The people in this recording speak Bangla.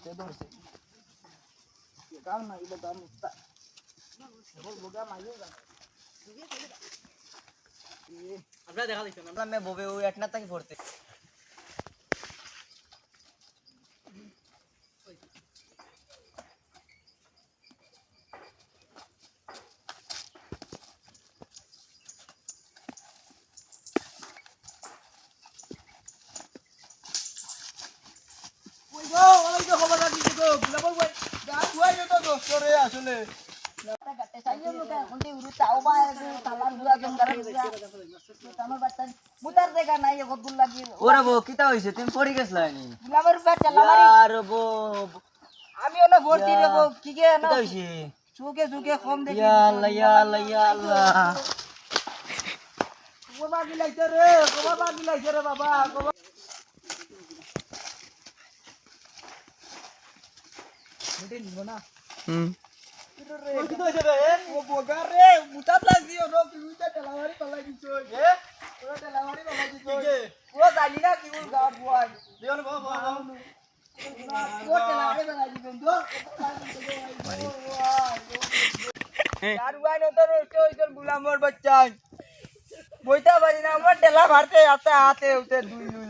তে ধরছে গাও না এটা দাম তা বল বোগা মাইও না আপনারা দেখা দিচ্ছেন আমরা মে ববে ওই একটা তাকে পড়তে ওই তো খবর রাখি তো বুলা বল ভাই যা তুই তো দোস্ত রে আসলে কাটতে চাইও লোকে কোনটি উরু তাও বা তালার বুড়া জঙ্গার আমার বাচ্চা মুতার দেখা নাই কবুল লাগি ওরে বো কিতা হইছে তুমি পড়ি গেছলানি আমার বাচ্চা লামারি আর বো আমি ওনা ভর্তি রে বো কি কে না কিতা হইছে চুকে চুকে কম দেখি ইয়া আল্লাহ ইয়া আল্লাহ ইয়া আল্লাহ বাবা গিলাইছে রে বাবা গিলাইছে রে বাবা মিটে নিব না রে কি হইছে রে ও বগা রে মুতাত লাগিও নো কি উইটা তেলাওয়ারি পালাই দিছো এ ওরা তেলাওয়ারি পালাই দিছো ও জানি না কি গা বুয়াই দেন বাবা ও তেলাওয়ারি পালাই দিছো তো यार वाई न तो इधर गुलामोर बच्चा बोइता बारी ना मर डेला भरते आते आते उते दुई